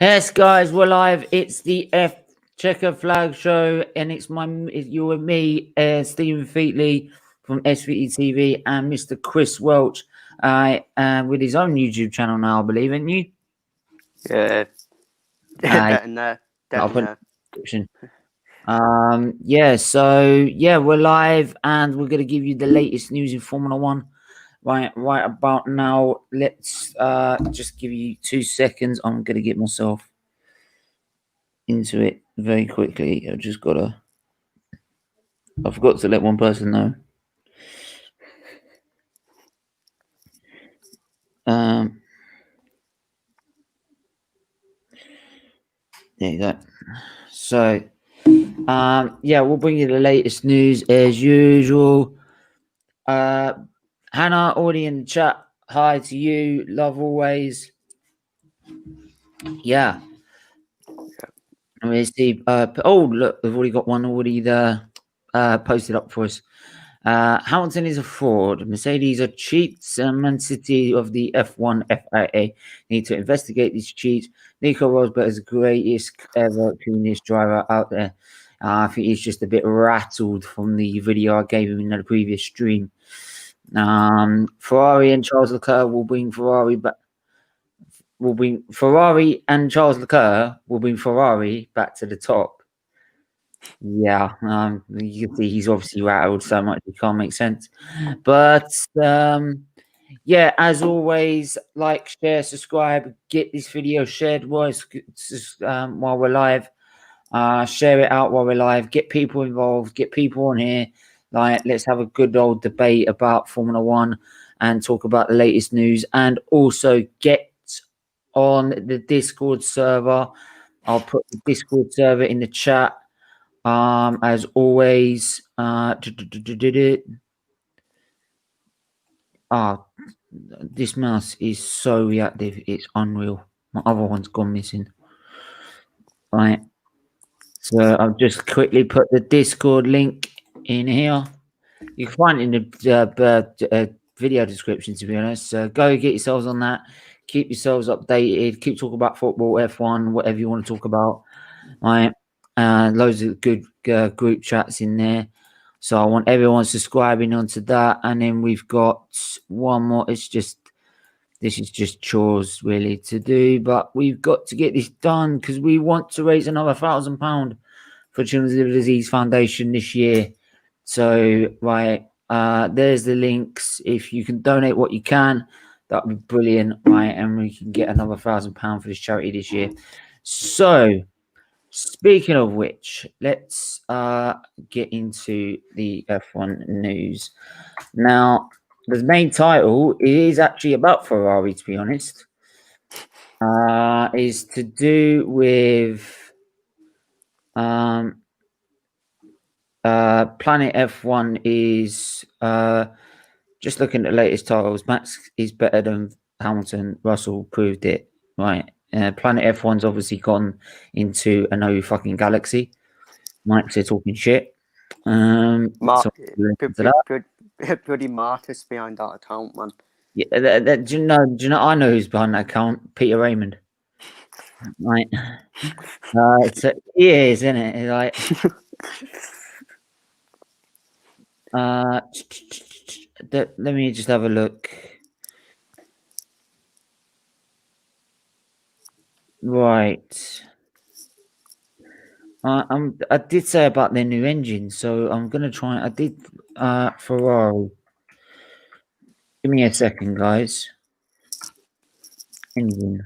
Yes, guys, we're live. It's the Chequered Flag Show, and it's you and me, Stephen Featley from SVE TV, and Mr. Chris Welch, with his own YouTube channel now, I believe, isn't you? Yeah. That in there. I'll put in the description. Yeah, we're live, and we're gonna give you the latest news in Formula One. Right about now. Let's just give you 2 seconds. I'm gonna get myself into it very quickly. I forgot to let one person know. There you go. So yeah, we'll bring you the latest news as usual. Hannah already in the chat. Hi to you. Love always. Yeah. Let me see. Oh, look, we've already got one already there posted up for us. Hamilton is a fraud. Mercedes are cheats. Man City of the F1 FIA need to investigate these cheats. Nico Rosberg is the greatest ever cleanest driver out there. I think he's just a bit rattled from the video I gave him in the previous stream. Ferrari and Charles Leclerc will bring Ferrari back. Ferrari and Charles Leclerc will bring Ferrari back to the top. Yeah, you can see he's obviously rattled so much it can't make sense. But yeah, as always, like, share, subscribe, get this video shared while we're live. Share it out while we're live. Get people involved. Get people on here. Like, let's have a good old debate about Formula One and talk about the latest news. And also get on the Discord server. I'll put the Discord server in the chat. As always, this mouse is so reactive, it's unreal. My other one's gone missing. Right, so I'll just quickly put the Discord link in here. You can find it in the video description, to be honest. So go get yourselves on that. Keep yourselves updated. Keep talking about football, F1, whatever you want to talk about. Right. Loads of good group chats in there. So I want everyone subscribing onto that. And then we've got one more. This is just chores really to do, but we've got to get this done because we want to raise another £1,000 for Children's Liver Disease Foundation this year. So right, there's the links. If you can donate what you can, that would be brilliant, right? And we can get another £1,000 for this charity this year. So, speaking of which, let's get into the F1 news. Now, the main title is actually about Ferrari, to be honest. Is to do with Planet F1 is just looking at the latest titles. Max is better than Hamilton. Russell proved it, right? Planet F1's obviously gone into a no fucking galaxy. Mike's here talking shit. Bloody Marcus behind that account, man. Yeah, do you know? I know who's behind that account. Peter Raymond. Right. So he is, isn't it? Like, let me just have a look. Right. I did say about their new engine, so I'm gonna try. I did Ferrari. Give me a second, guys. Engine.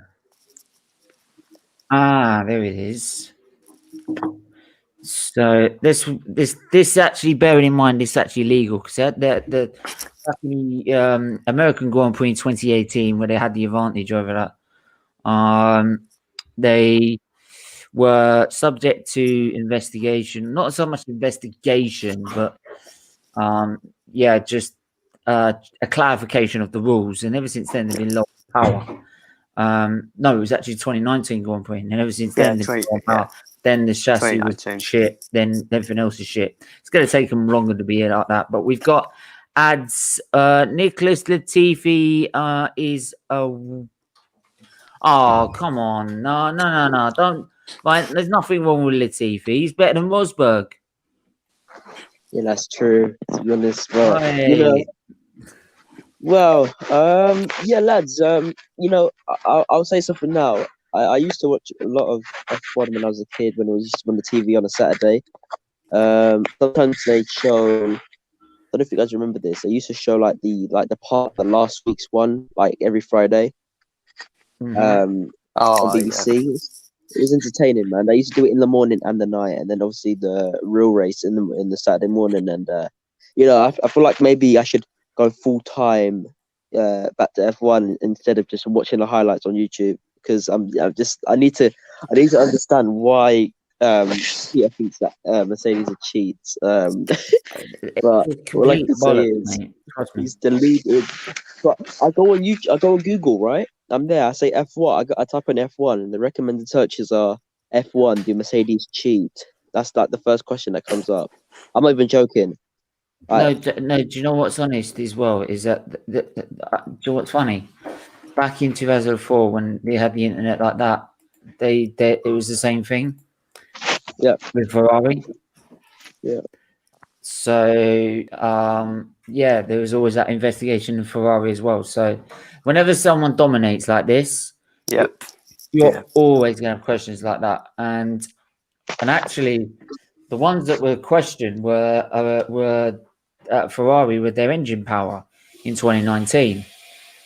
There it is. So this actually, bearing in mind, this actually legal because the American Grand Prix in 2018, where they had the advantage over that, they were subject to investigation. Not so much investigation, but yeah, just a clarification of the rules. And ever since then, they've been low power. No, it was actually 2019 Grand Prix, and ever since then, then the chassis was shit. Then everything else is shit. It's going to take them longer to be like that. But we've got ads. Nicholas Latifi is a. Oh, come on. No. Don't. Right, there's nothing wrong with Latifi. He's better than Rosberg. Yeah, that's true. To be honest, but Right. well, yeah, lads. I'll say something now. I used to watch a lot of F1 when I was a kid, when it was just on the TV on a Saturday. Sometimes they show. I don't know if you guys remember this. They used to show like the part, the last week's one, like every Friday. On BBC. It was entertaining, man. They used to do it in the morning and the night, and then obviously the real race in the Saturday morning. And I feel like maybe I should go full time back to F1 instead of just watching the highlights on YouTube, because I need to understand why Peter thinks that Mercedes are cheats. But all I can say is he's deleted. But I go on YouTube, I go on Google, right? I'm there. I say F1. I type in F1, and the recommended searches are F1. Do Mercedes cheat? That's like the first question that comes up. I'm not even joking. No. Do you know what's honest as well? Is that do you know what's funny? Back in 2004, when they had the internet like that, it was the same thing. Yeah. With Ferrari. Yeah. So there was always that investigation of Ferrari as well. So whenever someone dominates like this, you're always going to have questions like that. And actually, the ones that were questioned were Ferrari with their engine power in 2019,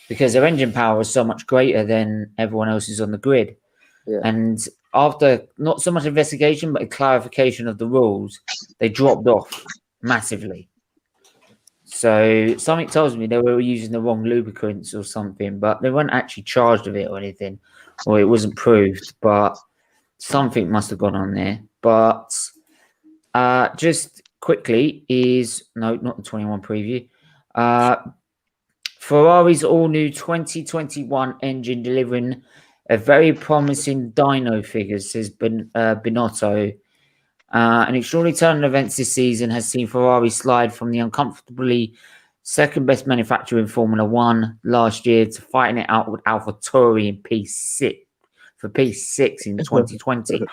because their engine power was so much greater than everyone else's on the grid. Yeah. And after not so much investigation, but a clarification of the rules, they dropped off massively. So something tells me they were using the wrong lubricants or something, but they weren't actually charged with it or anything, or it wasn't proved, but something must have gone on there. But just quickly not the 21 preview. Ferrari's all-new 2021 engine delivering a very promising dyno figures, says Binotto. An extraordinary turn of events this season has seen Ferrari slide from the uncomfortably second-best manufacturer in Formula One last year to fighting it out with AlphaTauri in P6 in 2020.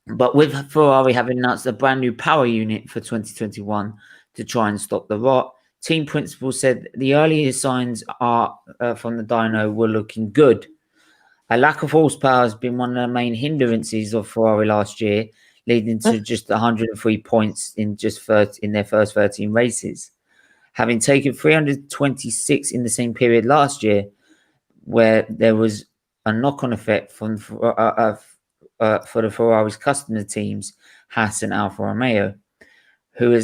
But with Ferrari having announced a brand new power unit for 2021 to try and stop the rot, team principal said the earlier signs from the dyno were looking good. A lack of horsepower has been one of the main hindrances of Ferrari last year, leading to just 103 points in their first 13 races. Having taken 326 in the same period last year, where there was a knock-on effect for the Ferrari's customer teams, Haas and Alfa Romeo, who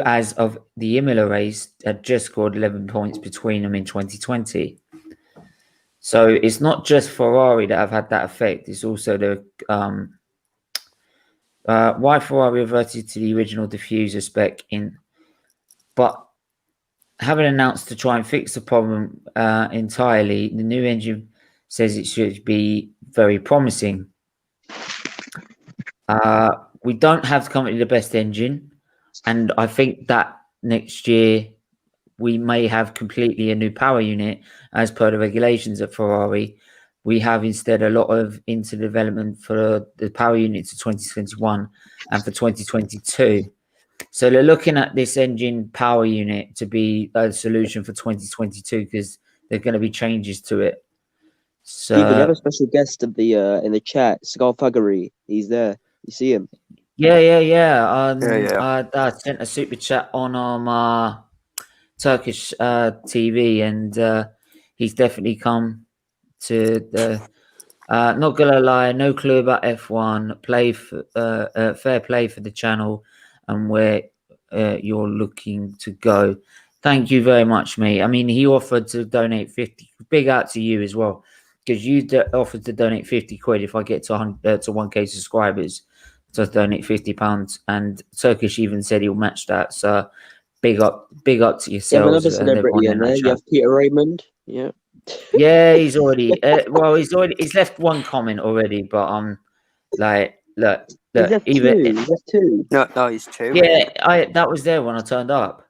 as of the Imola race had just scored 11 points between them in 2020. So it's not just Ferrari that have had that effect. It's also the why Ferrari reverted to the original diffuser spec but having announced to try and fix the problem entirely, the new engine says it should be very promising. We don't have currently the best engine, and I think that next year we may have completely a new power unit as per the regulations at Ferrari. We have instead a lot of into development for the power units of 2021 and for 2022. So they're looking at this engine power unit to be a solution for 2022 because there are going to be changes to it. So Stephen, you have a special guest in the chat, Skullduggery. He's there. You see him? Yeah. I sent a super chat on Turkish TV, and he's definitely come to the. Not gonna lie, no clue about F1. Fair play for the channel and where you're looking to go. Thank you very much, mate. I mean, he offered to donate 50. Big out to you as well, because you offered to donate 50 quid if I get to 1K subscribers. So donate £50, and Turkish even said he'll match that. So big up to yourselves. You have another celebrity in there. You have Peter Raymond. Yeah. Yeah, he's already. He's left one comment already, but look. He's left two. No, he's two. Yeah, that was there when I turned up.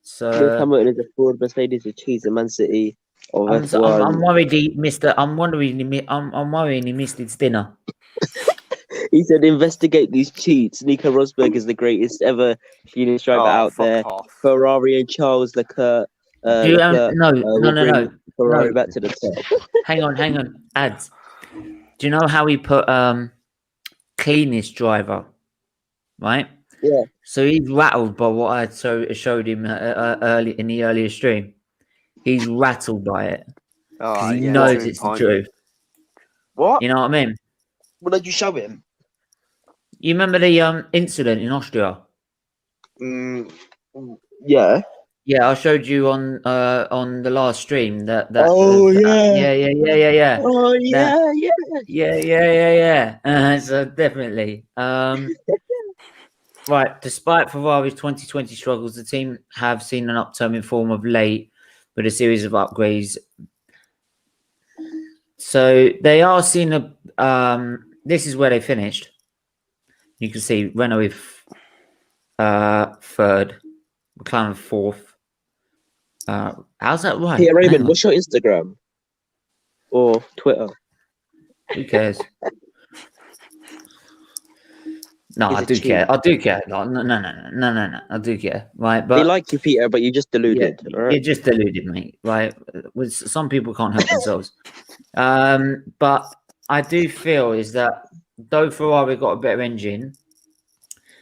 So Lewis Hamilton is a fraud. Mercedes is cheese. And Man City of I'm F1. worried he missed it. I'm worrying he missed his dinner. He said, investigate these cheats. Nico Rosberg is the greatest ever Venus driver out fuck there. off. Ferrari and Charles Leclerc, Do you, Leclerc no, will bring Ferrari no. back to the top. Hang on. Ads. Do you know how he put cleanest driver, right? Yeah. So he's rattled by what I showed him early in the earlier stream. He's rattled by it because he knows it's the truth. What? You know what I mean? What did you show him? You remember the incident in Austria? Yeah. Yeah, I showed you on the last stream that. Yeah. Oh yeah. So definitely. Right. Despite Ferrari's 2020 struggles, the team have seen an upturn in form of late with a series of upgrades. So they are seeing a. This is where they finished. You can see Renault with third, McLaren fourth. How's that right? Peter Raymond, what's your Instagram or Twitter? Who cares? No, I do care. No, I do care. Right, but they like you, Peter, but you just deluded. Yeah, right? you're just deluded, mate. Right, with some people can't help themselves. But I do feel is that though Ferrari got a better engine,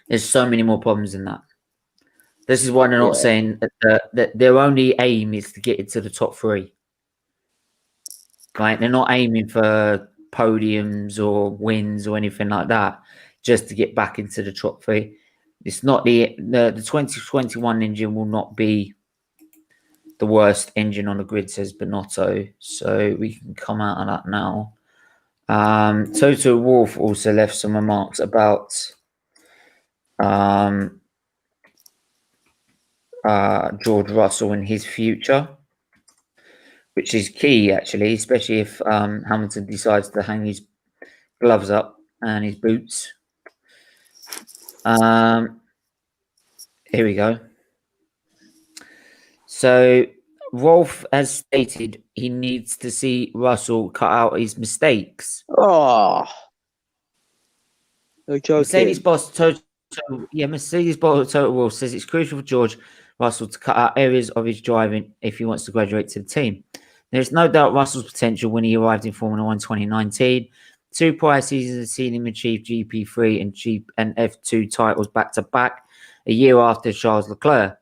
there's so many more problems in that. This is why they're not saying that their only aim is to get into the top three. Right, they're not aiming for podiums or wins or anything like that. Just to get back into the top three. It's not the 2021 engine will not be the worst engine on the grid, says Bonotto. So we can come out of that now. Toto Wolff also left some remarks about George Russell and his future, which is key actually, especially if Hamilton decides to hang his gloves up and his boots. Here we go. So Wolff has stated he needs to see Russell cut out his mistakes. Oh, no joking. Mercedes boss Toto Wolff says it's crucial for George Russell to cut out areas of his driving if he wants to graduate to the team. There's no doubt Russell's potential when he arrived in Formula 1 2019. 2 prior seasons have seen him achieve GP3 and F2 titles back-to-back a year after Charles Leclerc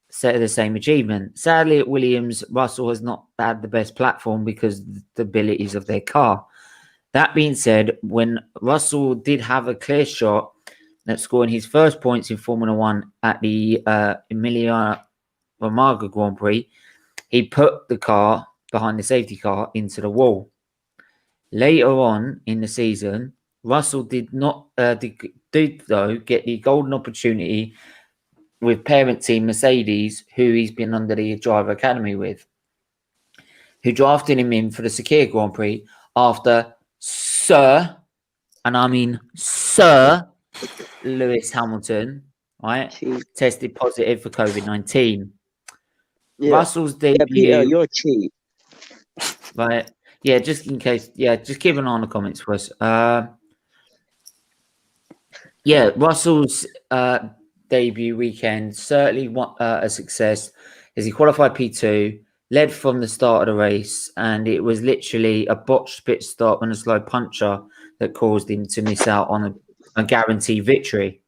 set the same achievement. Sadly, at Williams, Russell has not had the best platform because of the abilities of their car. That being said, when Russell did have a clear shot at scoring his first points in Formula 1 at the Emilia-Romagna Grand Prix, he put the car behind the safety car into the wall. Later on in the season, Russell did not get the golden opportunity with parent team Mercedes, who he's been under the driver academy with, who drafted him in for the Chequered Grand Prix after Sir, and I mean Sir Lewis Hamilton, right, tested positive for COVID-19. Yeah. Russell's debut. Yeah, Peter, you're a cheat. Right. Yeah, just in case. Yeah, just keep an eye on the comments for us. Yeah, Russell's debut weekend certainly a success as he qualified P2, led from the start of the race, and it was literally a botched pit stop and a slow puncher that caused him to miss out on a guaranteed victory.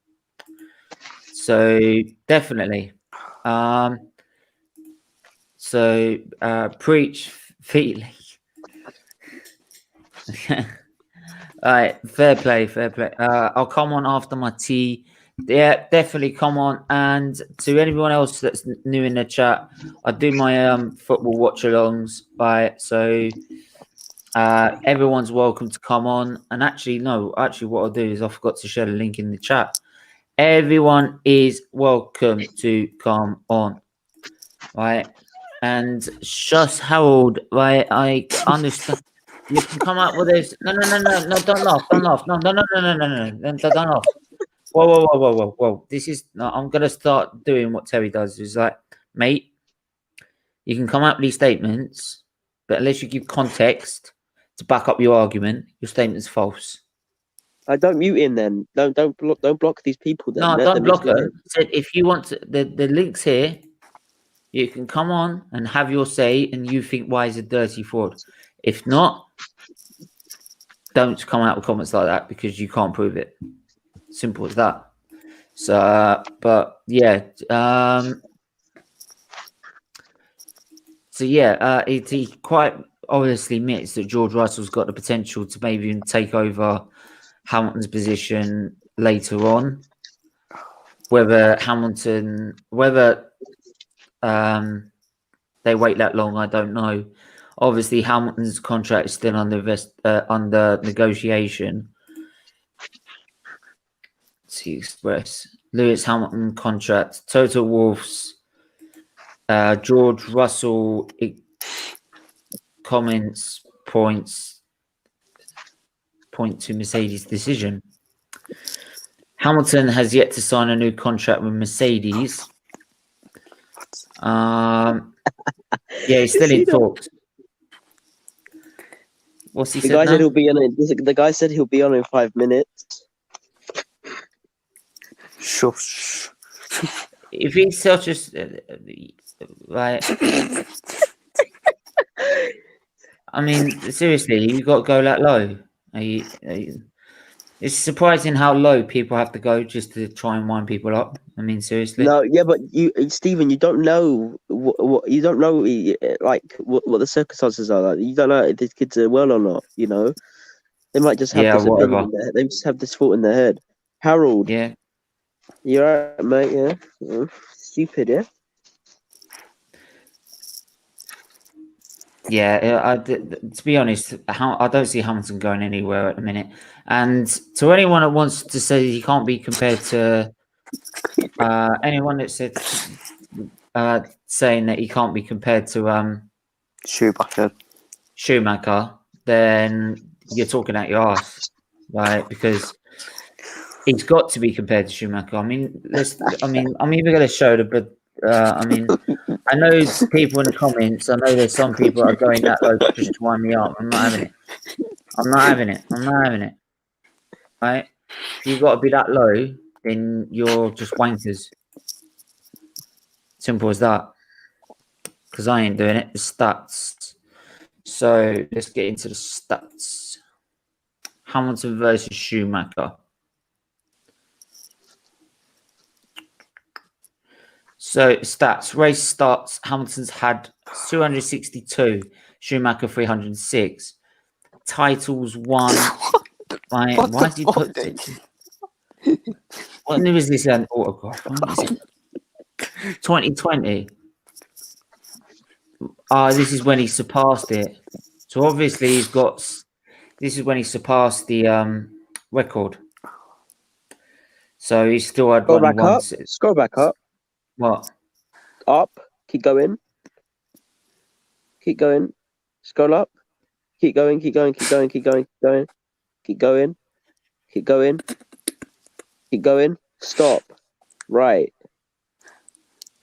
So definitely. Preach Feely. All right, fair play. I'll come on after my tea. Yeah, definitely come on. And to anyone else that's new in the chat, I do my football watch-alongs. Right, so everyone's welcome to come on. And actually, what I'll do is I forgot to share the link in the chat. Everyone is welcome to come on. Right, and just Harold. Right, I understand. You can come up with this. No, don't laugh. No, don't laugh. Whoa. This is, no, I'm going to start doing what Terry does. Is like, mate, You can come up with these statements, but unless you give context to back up your argument, your statement's false. I don't mute him then. Don't block these people then. No, Let don't them block explain. it. Said if you want to, the links here, you can come on and have your say, and you think why is it dirty fraud? If not, don't come out with comments like that because you can't prove it. Simple as that. So, but yeah, he quite obviously admits that George Russell's got the potential to maybe even take over Hamilton's position later on. Whether they wait that long, I don't know. Obviously, Hamilton's contract is still under negotiation. See Express. Lewis Hamilton contract. Toto Wolff's. George Russell comments point to Mercedes' decision. Hamilton has yet to sign a new contract with Mercedes. Yeah, he's still in talks. What's he The said guy now? said he'll be on it. The guy said he'll be on in 5 minutes. Shush. If he's such a right, I mean, seriously, you got to go that low. It's surprising how low people have to go just to try and wind people up. I mean, seriously. No, yeah, but Stephen, you don't know what you don't know, like what the circumstances are. Like, you don't know if these kids are well or not. You know, they might just have Yeah, this opinion. whatever. They just have this thought in their head. Harold, Yeah. you're right, mate. Yeah, stupid. Yeah. Yeah, to be honest, I don't see Hamilton going anywhere at the minute. And to anyone that wants to say he can't be compared to anyone that said saying that he can't be compared to Schumacher, then you're talking out your ass, right? Because he's got to be compared to Schumacher. I mean, I'm even going to show but I mean, I know people in the comments. I know there's some people that are going that low just to wind me up. I'm not having it. I'm not having it. Right? If you've got to be that low, then you're just wankers. Simple as that. Because I ain't doing it. The stats. So let's get into the stats. Hamilton versus Schumacher. So stats. Race starts. Hamilton's had 262. Schumacher 306. Titles won. Why did he put it? When was this an autograph? When is it? 2020. This is when he surpassed it. So obviously he's got. This is when he surpassed the record. So he still had Scroll back up. Scroll back up. What? Up. Keep going. Keep going. Scroll up. Keep going. Keep going. Keep going. Keep going. Keep going. Keep going. Keep going. Keep going. Stop. Right.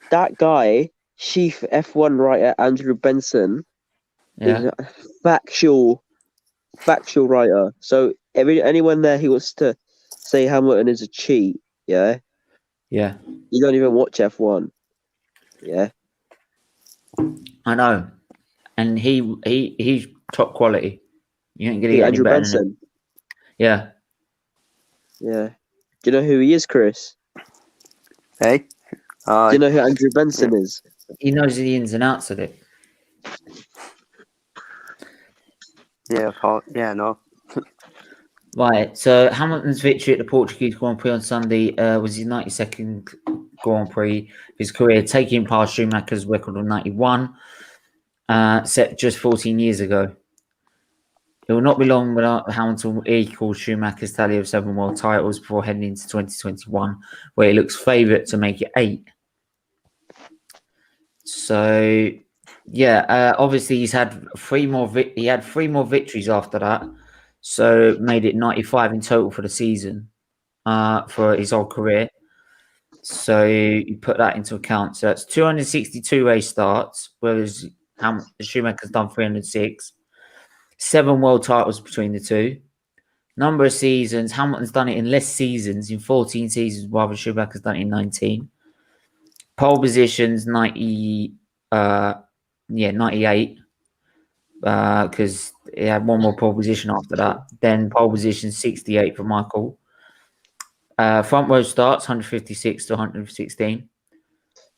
That guy, chief F1 writer Andrew Benson, is a factual writer. So anyone there who wants to say Hamilton is a cheat, yeah, you don't even watch F1, yeah. I know, and he's top quality. You ain't gonna get Andrew any better Benson. than him. Yeah. Yeah. Do you know who he is, Chris? Hey. Do you know who Andrew Benson is? He knows the ins and outs of it. Yeah, no. Right, so Hamilton's victory at the Portuguese Grand Prix on Sunday was his 92nd Grand Prix of his career, taking past Schumacher's record of 91, set just 14 years ago. It will not be long without Hamilton equal Schumacher's tally of 7 world titles before heading into 2021, where he looks favourite to make it 8. So, yeah, obviously he's had 3 more. He had 3 more victories after that, so made it 95 in total for the season, for his whole career. So you put that into account. So that's 262 race starts, whereas Schumacher's done 306. 7 world titles between the two. Number of seasons, Hamilton's done it in less seasons, in 14 seasons, while Schumacher's done it in 19. Pole positions, 98. Because he had one more pole position after that. Then pole position 68 for Michael. Front row starts 156 to 116.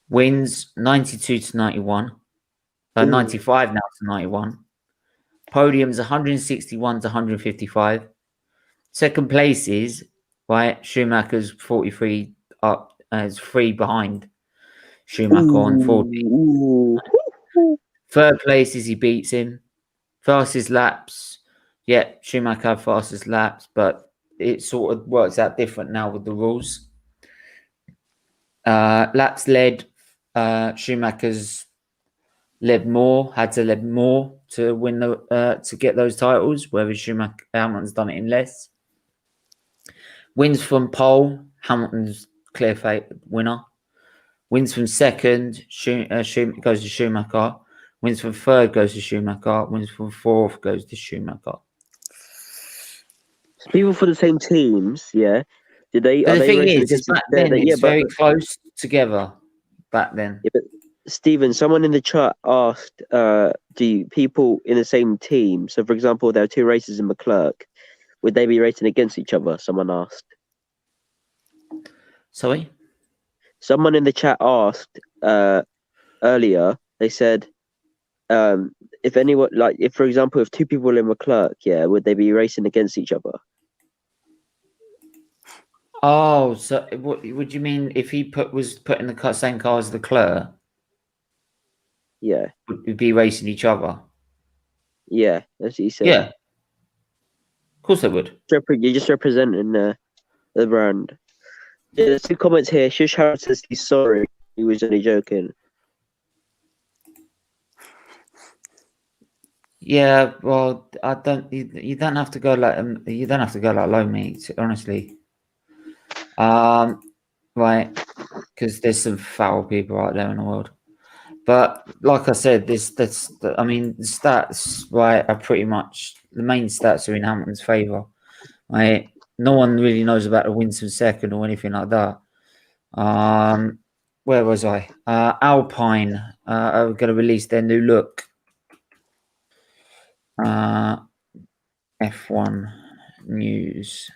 Wins 92 to 91. 95 now to 91. Podiums 161 to 155. Second places, right? Schumacher's 43 up, is 3 behind Schumacher on 40. Third place is he beats him. Fastest laps, yeah, Schumacher had fastest laps, but it sort of works out different now with the rules. Laps led, Schumacher's had to lead more to win to get those titles, whereas Hamilton's done it in less. Wins from pole, Hamilton's clear winner. Wins from second, goes to Schumacher. Wins from third goes to Schumacher. Wins from fourth goes to Schumacher. People for the same teams, yeah. But the thing is, back then it's very close together. Back then, yeah, but Stephen, someone in the chat asked, "Do people in the same team? So, for example, there are 2 races in Leclerc. Would they be racing against each other?" Someone asked. Sorry. Someone in the chat asked earlier. They said, if anyone, like, if for example, if 2 people in Leclerc, yeah, would they be racing against each other? Oh, so what would you mean if he was put in the same car as Leclerc? Yeah. Would we be racing each other? Yeah, that's what he said. Yeah. Of course they would. You're just representing the brand. Yeah, there's 2 comments here. Shush Howard says he's sorry. He was only joking. Yeah, well, I don't. You don't have to go like you don't have to go like low, mate. Honestly, right? Because there's some foul people out there in the world. But like I said, I mean, the stats, right, are pretty much the main stats are in Hamilton's favour. Right? No one really knows about the wins from second or anything like that. Where was I? Alpine are going to release their new look. F1 news.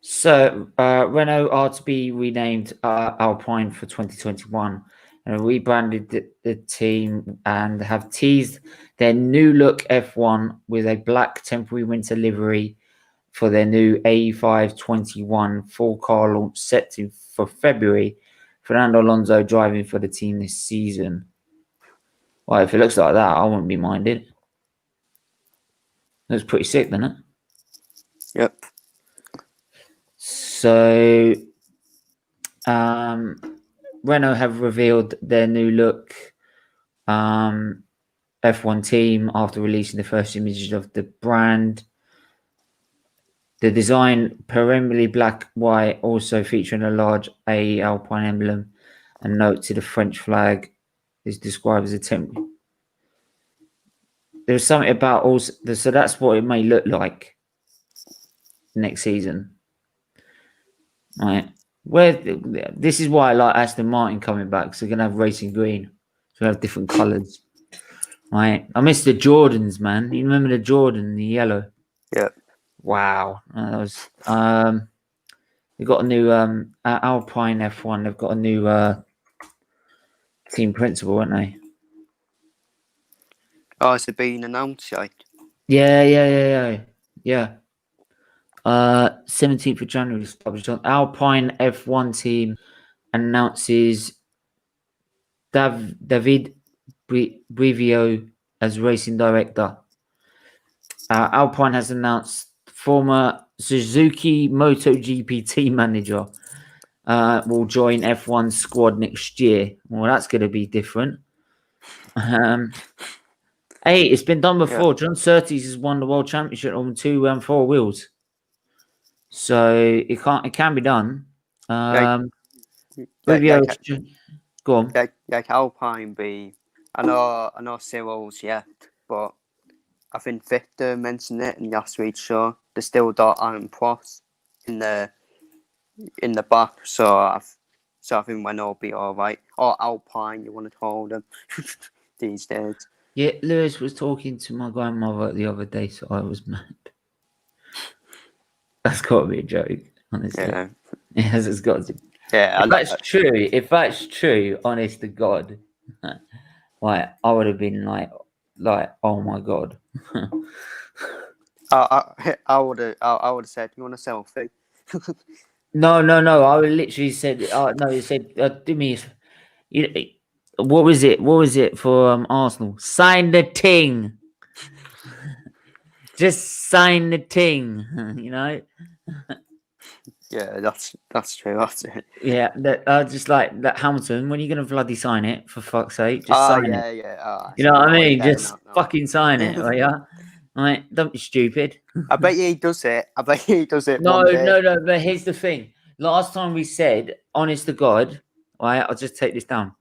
So Renault are to be renamed Alpine for 2021 and rebranded the team and have teased their new look F1 with a black temporary winter livery for their new A521 full car launch set for February. Fernando Alonso driving for the team this season. Well, if it looks like that, I wouldn't be minded. Looks pretty sick, doesn't it? Yep. So, Renault have revealed their new look F1 team after releasing the first images of the brand. The design, primarily black white, also featuring a large A Alpine emblem and note to the French flag, is described as a temporary. There's something about also, so that's what it may look like next season. Right. This is why I like Aston Martin coming back, because they're going to have racing green. So we have different colours. Right. I miss the Jordans, man. You remember the Jordan, the yellow? Yeah. Wow. That was they've got a new Alpine F1, they've got a new team principal, haven't they? Oh, is it being announced yet? Yeah. 17th of January is published on Alpine F1 team announces David Brivio as racing director. Alpine has announced former Suzuki MotoGP team manager will join F1 squad next year. Well, that's going to be different. Hey, it's been done Yeah. before. John Surtees has won the world championship on 2 and 4 wheels, so it can be done. Rubio, go on. Like Alpine B. I know Cyril's yet, but I think Victor mentioned it in last week's show. They still got Aaron Prost in the back, so I think Renault will be all right. Or Alpine, you want to call them these days. Yeah, Lewis was talking to my grandmother the other day, so I was mad. That's got to be a joke, honestly. Yeah, Yes, it's got to. yeah. If that's true, honest to God, like I would have been like, oh my God. I would have said, you want a selfie? No. I would literally said, no. He said, do me. What was it? What was it for Arsenal? Sign the ting. Just sign the ting. You know. Yeah, that's true. That's it. Yeah, just like that Hamilton. When are you gonna bloody sign it? For fuck's sake, just sign it. Yeah. You know what I mean? No, Just fucking sign it, will ya? Right? Don't be stupid. I bet you he does it. No. One day. But here's the thing. Last time we said, honest to God, right? I'll just take this down.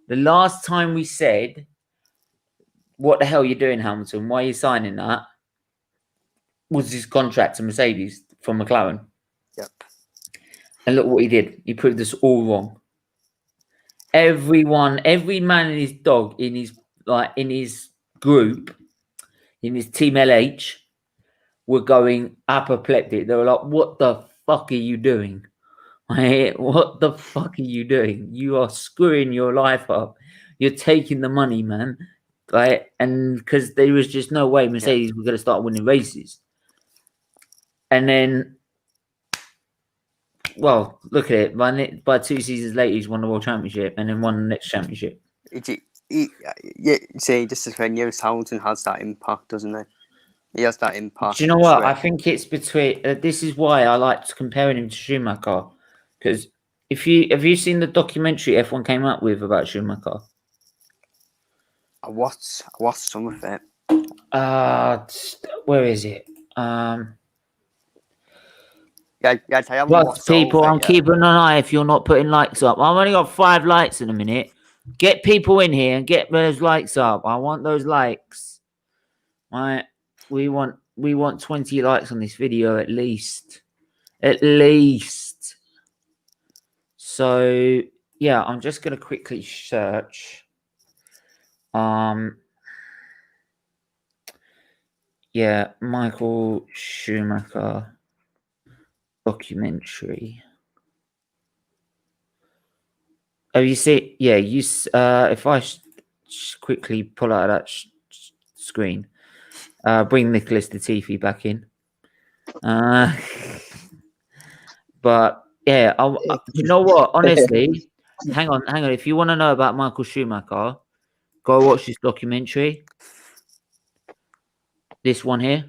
The last time we said, what the hell are you doing, Hamilton? Why are you signing that? Was his contract to Mercedes from McLaren. Yep. And look what he did. He proved us all wrong. Every man and his dog in his group, in his team LH, were going apoplectic. They were like, "What the fuck are you doing? What the fuck are you doing? You are screwing your life up. You're taking the money, man." Right? And because there was just no way Mercedes were going to start winning races. And then, well, look at it. By 2 seasons later, he's won the world championship and then won the next championship. Yeah, see, this is when Lewis Hamilton has that impact, doesn't he? He has that impact. Do you know what? I think it's between. This is why I liked comparing him to Schumacher, because have you seen the documentary F1 came up with about Schumacher? I watched some of it. Where is it? Plus, people, I'm keeping an eye. If you're not putting likes up, I've only got 5 likes in a minute. Get people in here and get those likes up. I want those likes. Right? We want 20 likes on this video at least. So yeah, I'm just gonna quickly search. Yeah, Michael Schumacher documentary. Have you seen? Yeah, if I quickly pull out of that screen, bring Nicholas Latifi back in. But yeah, you know what? Honestly, hang on. If you want to know about Michael Schumacher, go watch this documentary. This one here.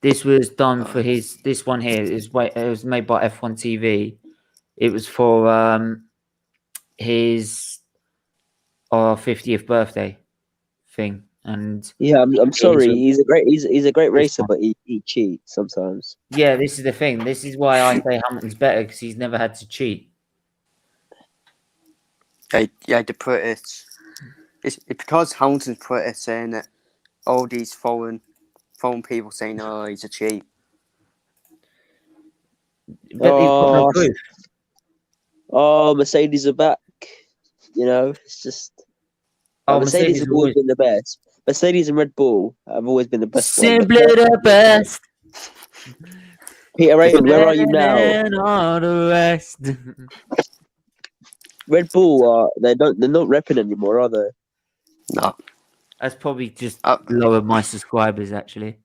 This was done for his. This one here it was made by F1 TV. It was for his 50th birthday thing. And yeah, I'm sorry. He's a great racer, but he cheats sometimes. Yeah, this is the thing. This is why I say Hamilton's better, because he's never had to cheat. Yeah, to put it, it's because Hamilton's put it saying that all these foreign people saying, "Oh, he's a cheat." But he's got no proof. Oh, Mercedes are back. You know, it's just. Mercedes have always been the best. Mercedes and Red Bull have always been the best. Simply the best. Peter Raymond, where are you now? And all the rest. Red Bull they're not repping anymore, are they? No. That's probably just lowered my subscribers, actually.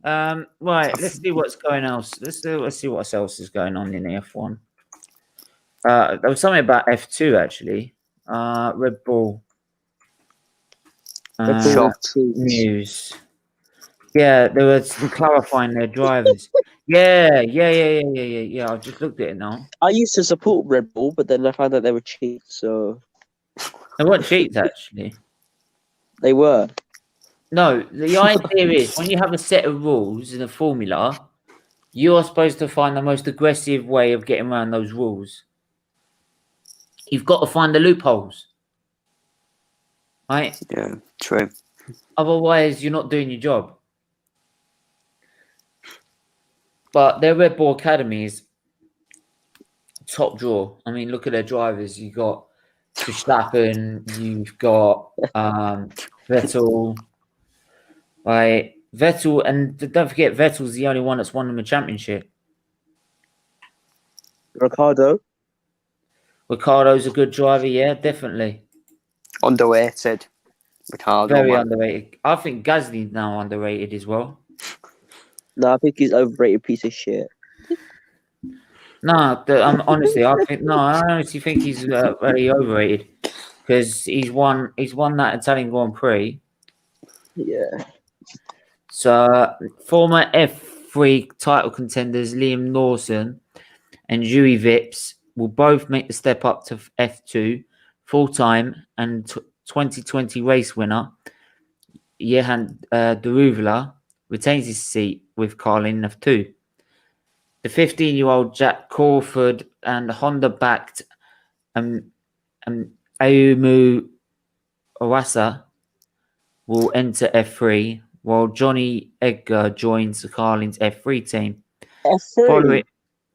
Right, let's see what's going else. Let's see what else is going on in the F1. There was something about F2 actually. Red Bull. News. Yeah, they were clarifying their drivers. Yeah. I just looked at it now. I used to support Red Bull, but then I found out they were cheap, so They weren't cheats actually. they were. No, the idea is when you have a set of rules in a formula, you are supposed to find the most aggressive way of getting around those rules. You've got to find the loopholes, right? Yeah, true. Otherwise, you're not doing your job. But their Red Bull Academy is top draw. I mean, look at their drivers. You've got Verstappen, you've got Vettel, right? Vettel, and don't forget, Vettel's the only one that's won them a championship. Ricardo's Ricardo's a good driver, yeah, definitely. Underrated. Ricardo, Very man. underrated. I think Gasly's now underrated as well. No, I think he's overrated piece of shit. No, honestly, I honestly think he's very overrated because he's won that Italian Grand Prix. Yeah. So former F3 title contenders Liam Lawson and Yuri Vips will both make the step up to F2 full-time, and 2020 race winner Jehan Deruvla retains his seat with Carlin in F2. The 15-year-old Jack Crawford and Honda-backed Ayumu Owasa will enter F3, while Johnny Edgar joins Carlin's F3 team. F3?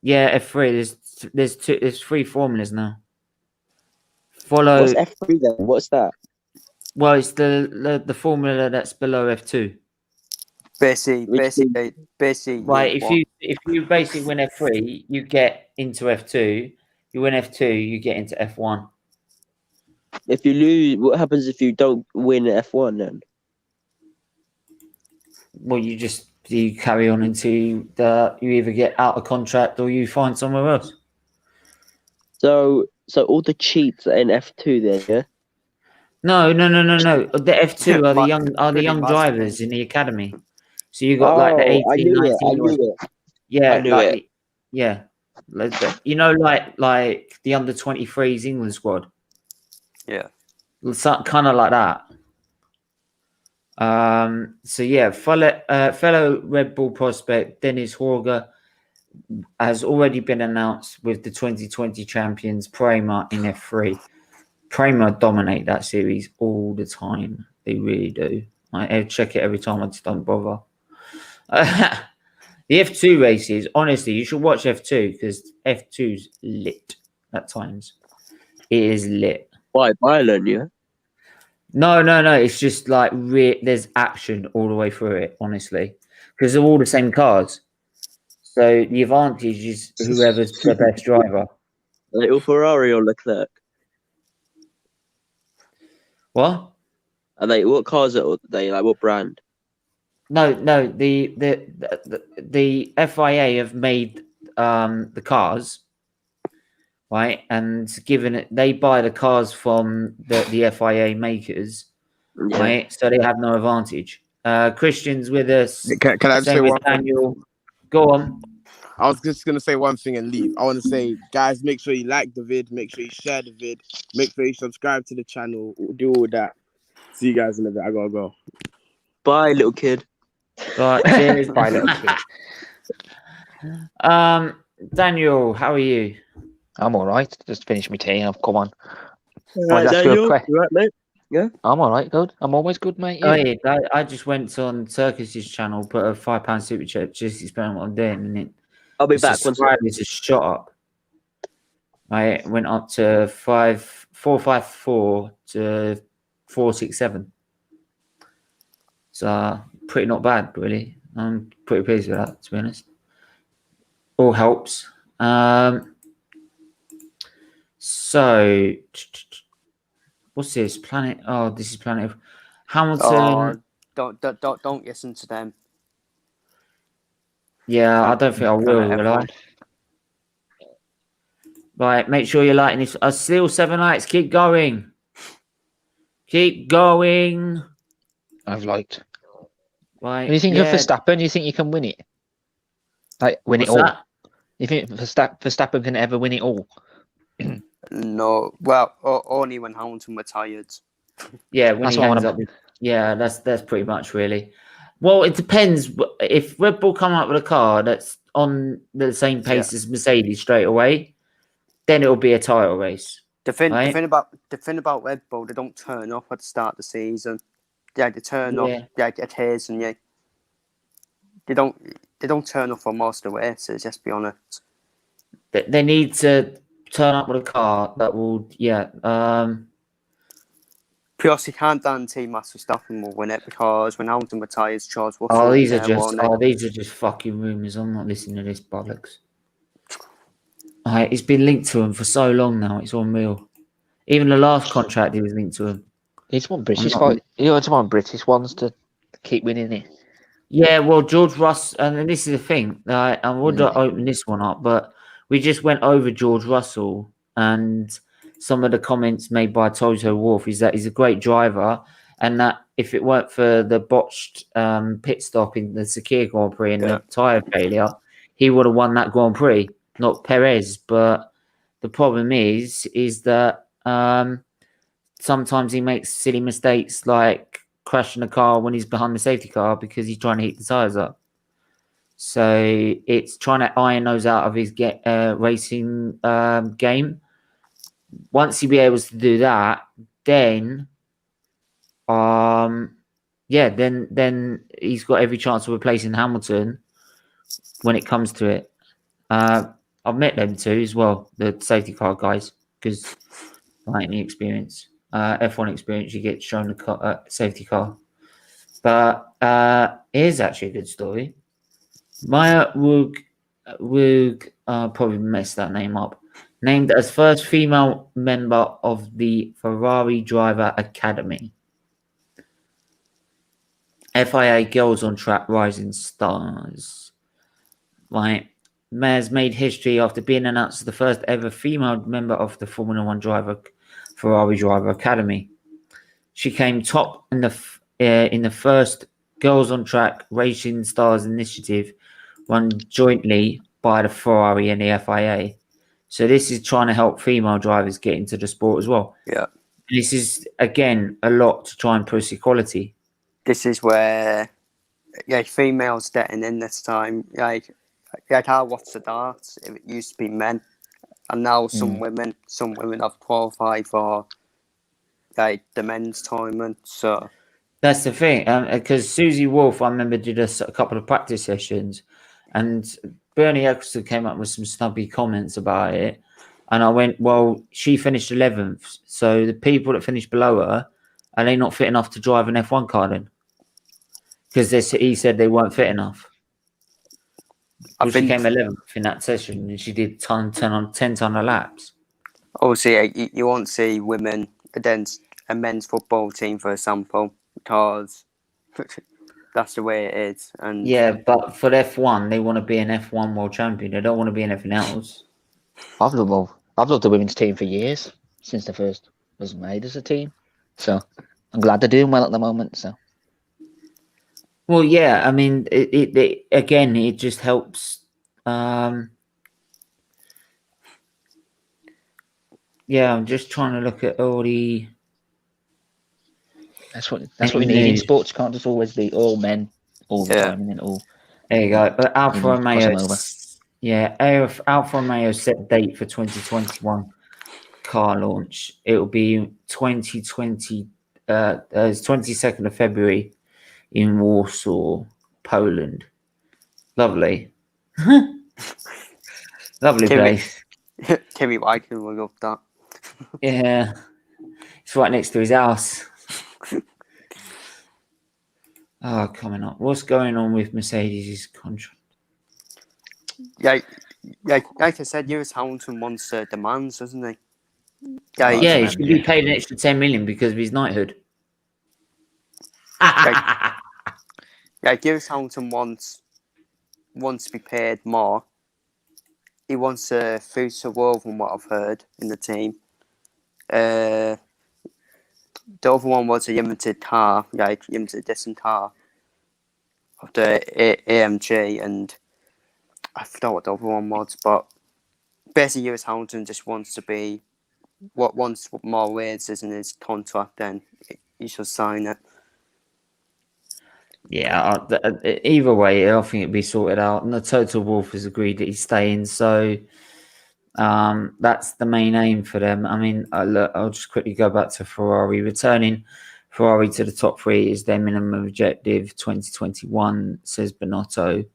F3. There's three formulas now. What's F3 then? What's that? Well, it's the formula that's below F2. Basically. Right, if you basically win F3, you get into F2. You win F2, you get into F1. If you lose, what happens if you don't win F1 then? Well, you carry on into you either get out of contract or you find somewhere else. So all the cheats are in F2 then, yeah? No. The F2 are the young Pretty drivers in the academy. So you got like the 18, I knew 19. I knew it. Yeah, I knew it. Yeah. You know, like the under 23s England squad. Yeah. Kind of like that. So yeah, fellow Red Bull prospect Dennis Horger has already been announced with the 2020 champions Prema in F3. Prema dominate that series all the time. They really do. I check it every time. I just don't bother. The F2 races, honestly, you should watch F2 because F2's lit at times. It is lit. Why, Ireland, yeah? No. It's just like there's action all the way through it, honestly, because they're all the same cars. So the advantage is whoever's the best driver. Little Ferrari or Leclerc? What? Are they? What cars are they? Like what brand? No. The FIA have made the cars, right, and given it, they buy the cars from the FIA makers, Yeah. right? So they have no advantage. Christian's with us. Can I just say Same with one thing? Daniel. Go on. I was just going to say one thing and leave. I want to say, guys, make sure you like the vid. Make sure you share the vid. Make sure you subscribe to the channel. Do all that. See you guys in a bit. I got to go. Bye, little kid. Right, cheers. Bye, little kid. Daniel, how are you? I'm all right. Just finished my tea. I've come on. Right, that's Daniel, good. you right, mate? Yeah. I'm all right. Good. I'm always good, mate. Yeah. Oh, yeah, I just went on Turkish's channel, put a £5 super chat, just explain what I'm doing, and it I'll be back once. subscribers just shot up. I went up to 454 to 467. So pretty not bad, really. I'm pretty pleased with that, to be honest. All helps. So what's this? Planet? Oh, this is Planet of Hamilton. Don't listen to them. Yeah, I don't think I will I? Right, make sure you're liking this. Still 7 likes. Keep going. Keep going. I've liked. Right. What do you think of Verstappen? Do you think you can win it? Like win What's it all. that? You think Verstappen can ever win it all? No, well, only when Hamilton retired. Yeah, when That's he what I hangs wanna- up. Yeah, that's pretty much really. Well, it depends. If Red Bull come up with a car that's on the same pace as Mercedes straight away, then it'll be a title race. The thing Right? the thing about Red Bull, they don't turn up at the start of the season. Yeah, they turn up. Yeah. Yeah, at his and yeah, they don't turn up for most of the races. Just be honest. They need to turn up with a car that will. Yeah. Plus, you can't guarantee Max Verstappen will win it because when Hamilton retires, Charles Russell. Oh, will these be are there, just. won't he? Oh, these are just fucking rumors. I'm not listening to this bollocks. It's been linked to him for so long now. It's unreal. Even the last contract, he was linked to him. It's one British not- fight. It's one British ones to keep winning it. Yeah, well, George Russell, and this is the thing. I would Mm. open this one up, but we just went over George Russell, and some of the comments made by Toto Wolff is that he's a great driver, and that if it weren't for the botched pit stop in the Chequered Grand Prix and the tyre failure, he would have won that Grand Prix, not Perez. But the problem is that sometimes he makes silly mistakes like crashing the car when he's behind the safety car because he's trying to heat the tires up. So it's trying to iron those out of his racing game. Once he be able to do that, then then he's got every chance of replacing Hamilton when it comes to it. I've met them too as well, the safety car guys, because like any experience, F1 experience, you get shown a car, safety car. But here's actually a good story. Maya Woog, probably messed that name up. Named as first female member of the Ferrari Driver Academy. FIA Girls on Track Rising Stars. Right. Maya's made history after being announced as the first ever female member of the Formula One Ferrari Driver Academy. She came top in the first Girls on Track Racing Stars initiative run jointly by the Ferrari and the FIA. So this is trying to help female drivers get into the sport as well. Yeah. This is, again, a lot to try and push equality. This is where females getting in this time. Like I watched the darts. It used to be men, and now some women have qualified for like the men's tournament. So that's the thing, because Susie Wolff, I remember, did a couple of practice sessions, and Bernie Eccleston came up with some snubby comments about it, and I went, well, she finished 11th, so the people that finished below her, are they not fit enough to drive an F1 car then? Because he said they weren't fit enough. Well, she came 11th in that session, and she did 10 ton of laps. Obviously, you won't see women against a men's football team, for example, because that's the way it is. And yeah, but for F1, they want to be an F1 world champion. They don't want to be anything else. I've loved the women's team for years, since the first was made as a team. So I'm glad they're doing well at the moment. So. Well, yeah, I mean, it again, it just helps. Yeah, I'm just trying to look at all the. That's what we need in sports. You can't just always be all men all the time and then all. There you go. But Alfa Romeo, Alfa Romeo set date for 2021 car launch. It will be 2020. It's 22nd of February in Warsaw, Poland. Lovely. Lovely place. Kimi Räikkönen will love that. Yeah. It's right next to his house. Coming up. What's going on with Mercedes' contract? Yeah, like I said, Lewis Hamilton wants demands, doesn't he? Yeah, he should be paid an extra 10 million because of his knighthood. Lewis Hamilton wants to be paid more. He wants a future role from what I've heard in the team. The other one was a limited car, limited edition car of the AMG, and I forgot what the other one was, but basically Lewis Hamilton just wants to be wants more races in his contract, then he should sign it. Yeah, either way, I think it'd be sorted out. And the Toto Wolff has agreed that he's staying, so that's the main aim for them. I mean, I'll just quickly go back to Ferrari. Returning Ferrari to the top 3 is their minimum objective 2021, says Binotto.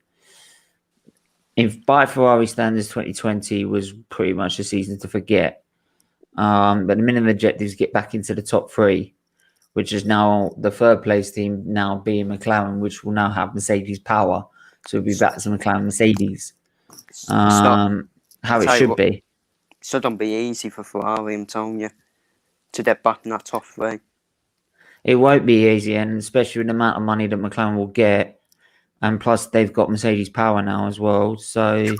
If by Ferrari standards, 2020 was pretty much a season to forget. But the minimum objective is get back into the top 3, which is now the third place team now being McLaren, which will now have Mercedes power. So it'll be back to McLaren Mercedes. How it should be. It shouldn't be easy for Ferrari, I'm telling you, to get back in that top 3. It won't be easy, and especially with the amount of money that McLaren will get. And plus, they've got Mercedes power now as well. So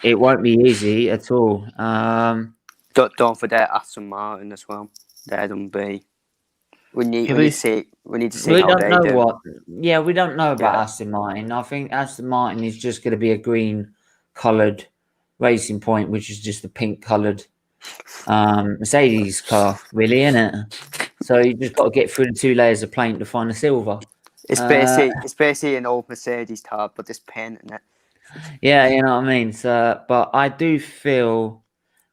it won't be easy at all. Don't forget Aston Martin as well. They're going to be. We need to see We how don't they know do. what. Yeah, we don't know about Yeah. Aston Martin. I think Aston Martin is just going to be a green-coloured Racing Point, which is just a pink-coloured Mercedes car, really, isn't it? So you just got to get through the 2 layers of paint to find the silver. It's basically an old Mercedes car, but there's paint in it. Yeah, you know what I mean. So, but I do feel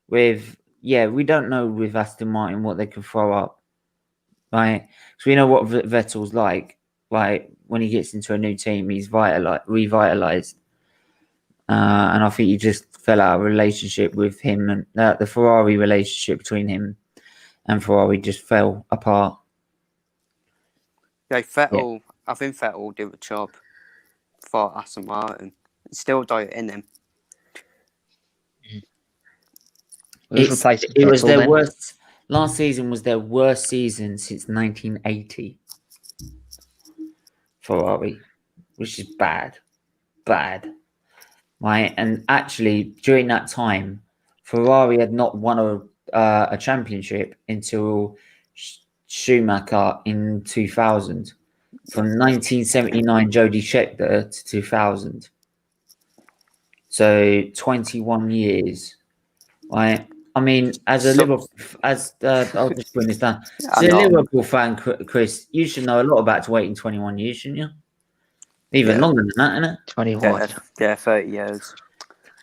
we don't know with Aston Martin what they can throw up, right? So we know what Vettel's like. Like when he gets into a new team, he's revitalized, and I think he just fell out of a relationship with him, and the Ferrari relationship between him and Ferrari just fell apart. Like Vettel, I think Vettel will do a job for Aston Martin. Still got it in him. It was their worst. Last season was their worst season since 1980. Ferrari, which is bad, right? And actually, during that time, Ferrari had not won a championship until Schumacher in 2000. From 1979, Jody Scheckter to 2000. So 21 years, right? I mean, as a Liverpool, I'll just bring this down. As a Liverpool fan, Chris, you should know a lot about waiting 21 years, shouldn't you? Even longer than that, isn't it? 21. Yeah, 30 years.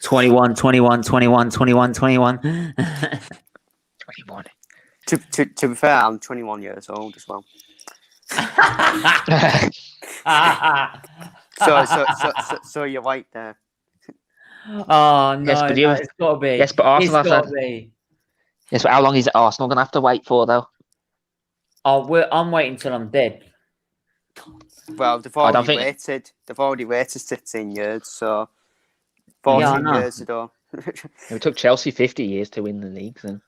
21. 21. To be fair, I'm 21 years old as well. So you're right there. Oh no! Yes, but it's got to be. Yes, but Arsenal it's got to be. Yes, but how long is Arsenal going to have to wait for though? I'm waiting till I'm dead. Well, they've already waited. They've already waited 16 years, so 14 years ago. It took Chelsea 50 years to win the league. Then.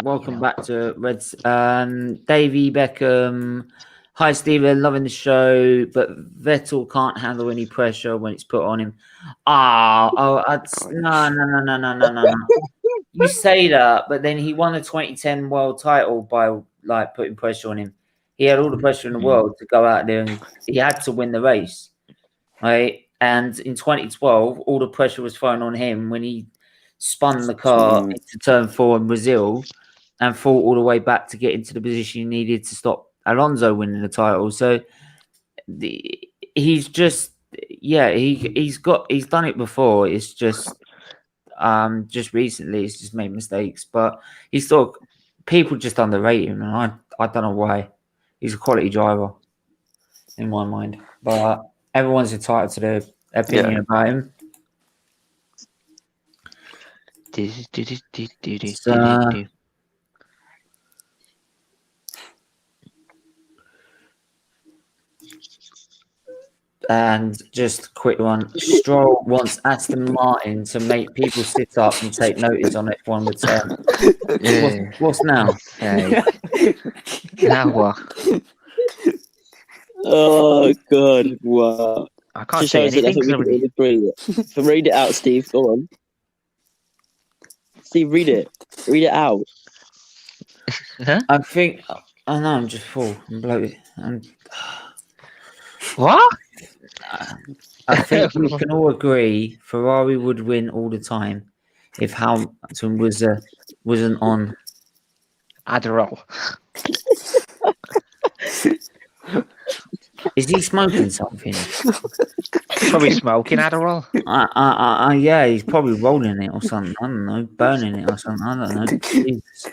Welcome back to Reds. Davey Beckham. Hi, Stephen. Loving the show, but Vettel can't handle any pressure when it's put on him. No. You say that, but then he won the 2010 world title by like putting pressure on him. He had all the pressure in the world to go out there, and he had to win the race, right? And in 2012, all the pressure was thrown on him when he spun the car into turn 4 in Brazil and fought all the way back to get into the position he needed to stop Alonso winning the title. So he's just he's done it before. It's just recently he's just made mistakes, but he's still people just underrate him, and I don't know why. He's a quality driver in my mind, but everyone's entitled to their opinion about him. And just a quick one. Stroll wants Aston Martin to make people sit up and take notice on F1 return. What's now? Now what? Oh God! Wow. I can't say anything. Read it out, Steve. Go on. Steve, read it. Read it out. I think. I know. I'm just full. I'm bloated. What? I think we can all agree Ferrari would win all the time if Hamilton wasn't on. Adderall. Is he smoking something? Probably smoking Adderall. Yeah, he's probably rolling it or something. I don't know, burning it or something. I don't know. Jesus.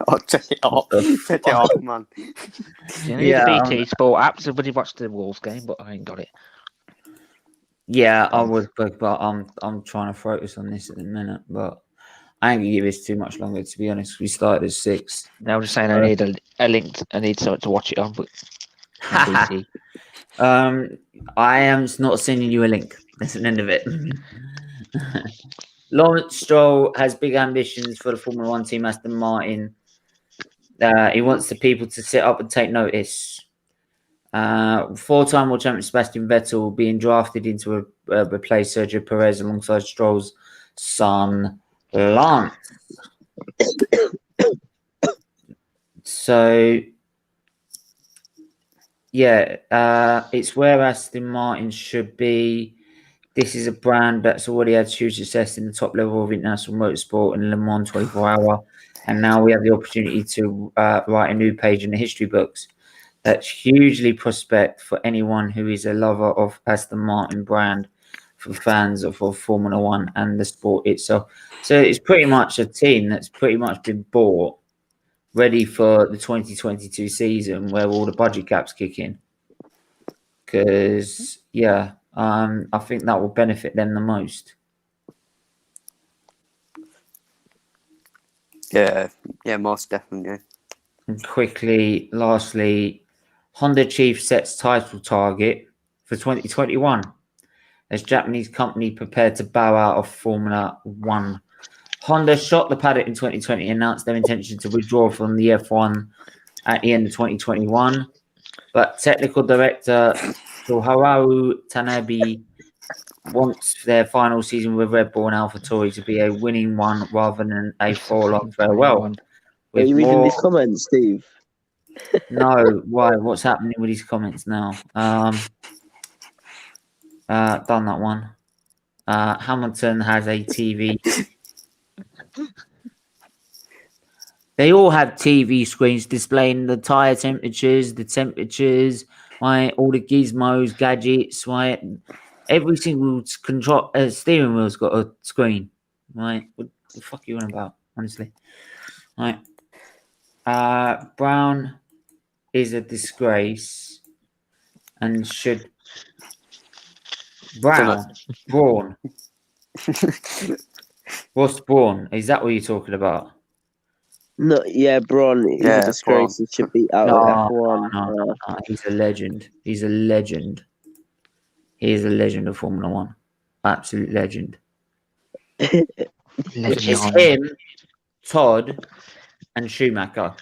Oh, take it off. Take it off, man. You need Yeah, the BT Sport app. Somebody watched the Wolves game, but I ain't got it. Yeah, I would, but I'm trying to focus on this at the minute. But I ain't gonna give this too much longer. To be honest, we started at 6. Now I'm just saying I need a link. I need something to watch it on, but BT. I am not sending you a link. That's the end of it. Lawrence Stroll has big ambitions for the Formula One team, Aston Martin. He wants the people to sit up and take notice. 4-time world champion Sebastian Vettel being drafted into replace Sergio Perez alongside Stroll's son Lance. So, yeah, it's where Aston Martin should be. This is a brand that's already had huge success in the top level of international motorsport in Le Mans 24-hour. And now we have the opportunity to write a new page in the history books. That's hugely prospect for anyone who is a lover of Aston Martin brand, for fans of Formula One and the sport itself. So it's pretty much a team that's pretty much been bought, ready for the 2022 season where all the budget caps kick in. Because, yeah, I think that will benefit them the most. Yeah, most definitely. And quickly, lastly, Honda chief sets title target for 2021 as Japanese company prepared to bow out of Formula One. Honda shot the paddock in 2020 and announced their intention to withdraw from the F1 at the end of 2021. But technical director Shoharu Tanabe wants their final season with Red Bull and AlphaTauri to be a winning one rather than a fall-off farewell. Are you reading these comments, Steve? No, why? What's happening with these comments now? Done that one. Hamilton has a TV. They all have TV screens displaying the tire temperatures, right? All the gizmos, gadgets, right? Every single control steering wheel's got a screen, right? What the fuck are you on about, honestly? Right. Brown is a disgrace and should Brawn. What's Brawn? Is that what you're talking about? No, yeah, Braun is a disgrace. He should be out of F1. No. He's a legend. He's a legend. He is a legend of Formula One. Absolute legend. It's him, Todd, and Schumacher.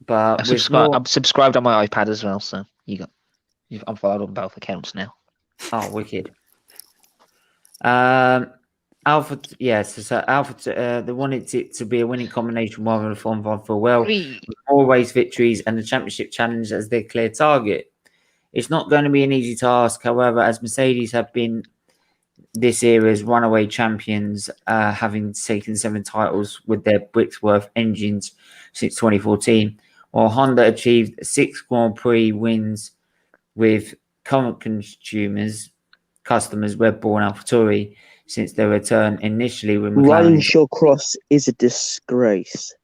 But I'm subscribed on my iPad as well, so I'm followed on both accounts now. Oh, wicked. Alpha, yes. So Alpha, they wanted it to be a winning combination rather than a fun for well, more race victories and the championship challenge as their clear target. It's not going to be an easy task, however, as Mercedes have been this era's runaway champions, having taken 7 titles with their Brixworth engines since 2014, while Honda achieved 6 Grand Prix wins with current customers Red Bull and AlphaTauri since their return initially with McLaren. Ryan Shawcross is a disgrace.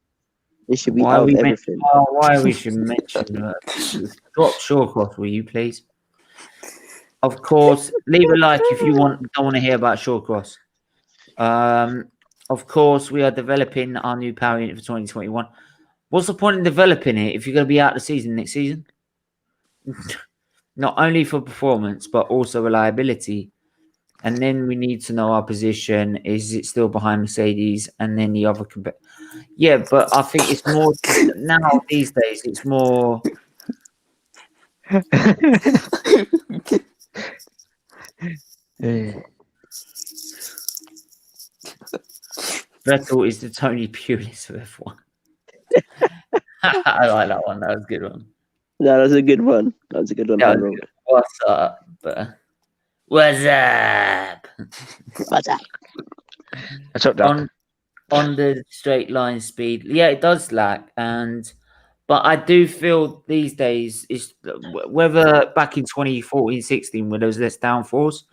It should be out of everything. Why we should mention drop Shawcross, will you please? Of course, leave a like if you don't want to hear about Shawcross. Of course, we are developing our new power unit for 2021. What's the point in developing it if you're going to be out of the season next season? Not only for performance, but also reliability. And then we need to know our position. Is it still behind Mercedes? And then the other... Yeah, but I think it's more... now, these days, it's more... Vettel is the Tony Pulis of F1. I like that one. That was a good one. No, that's a good one. That's a good one. Yeah, High road. what's up? What's up? What's that? What's up, Jack? On the straight line speed, yeah, it does lack, but I do feel these days is whether back in 2014-16 when there was less downforce,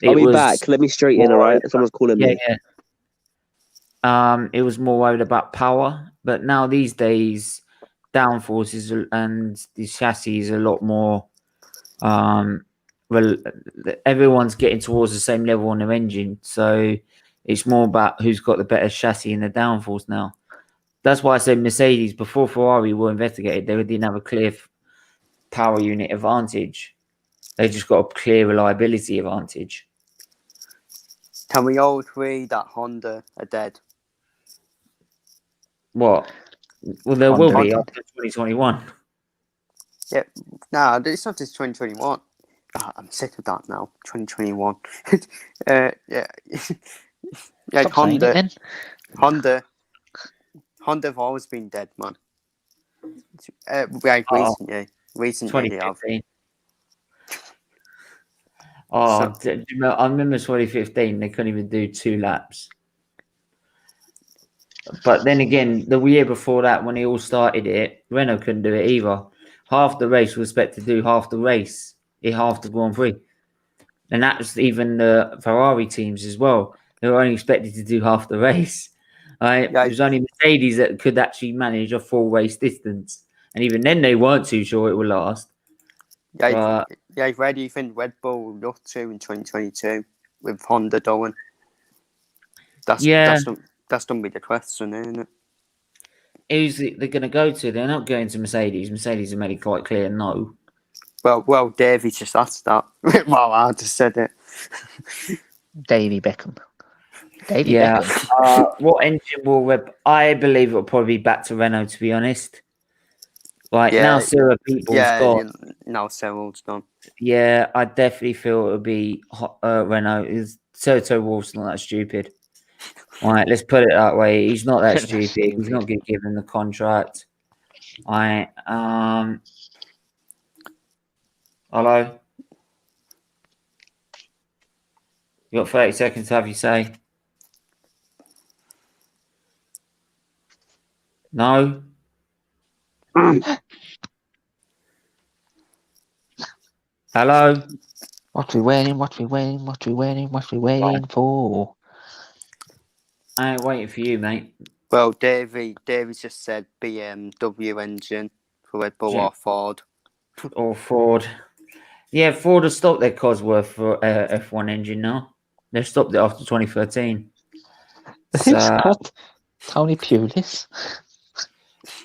I'll it be was back. Let me straight in, all right? Someone's calling yeah, me. yeah. It was more worried about power, but now these days, downforces and the chassis is a lot more. Well, everyone's getting towards the same level on their engine, so it's more about who's got the better chassis and the downforce now. That's why I said Mercedes before Ferrari were investigated. They didn't have a clear power unit advantage. They just got a clear reliability advantage. Can we all agree that Honda are dead? What? Well, there Honda will be dead. after 2021. Yeah, no, it's not just 2021. Oh, I'm sick of that now. 2021. Yeah, yeah. Stop saying it, then. Honda have always been dead, man. Like Oh. recently they have. 2015. Oh, I remember 2015. They couldn't even do 2 laps. But then again, the year before that, when they all started it, Renault couldn't do it either. Half the race was expected to do half the race, half the Grand Prix. And that was even the Ferrari teams as well. They were only expected to do half the race. Right? Yeah, it was only Mercedes that could actually manage a full race distance. And even then, they weren't too sure it would last. yeah, where do you think Red Bull will look to in 2022 with Honda doing? That's going to be the question, isn't it? Who's they're going to go to? They're not going to Mercedes. Mercedes have made it quite clear no. Well, Davey just asked that. Well, I just said it. Davey Beckham. Yeah. Beckham. What engine will I believe it'll probably be back to Renault, to be honest. Like now, Sarah People's got. Now Cyril's done. Yeah, I definitely feel it'll be Renault. Is Toto Wolff's not that stupid? All right, let's put it that way. He's not that stupid. He's not going to give him the contract. Hello? You got 30 seconds to have your say. No? Hello? What we waiting for? I ain't waiting for you, mate. Well, Davey just said BMW engine for Red Bull or Ford. Or Ford. Yeah, Ford has stopped their Cosworth for F1 engine now. They've stopped it after 2013. Who's got Tony Pulis?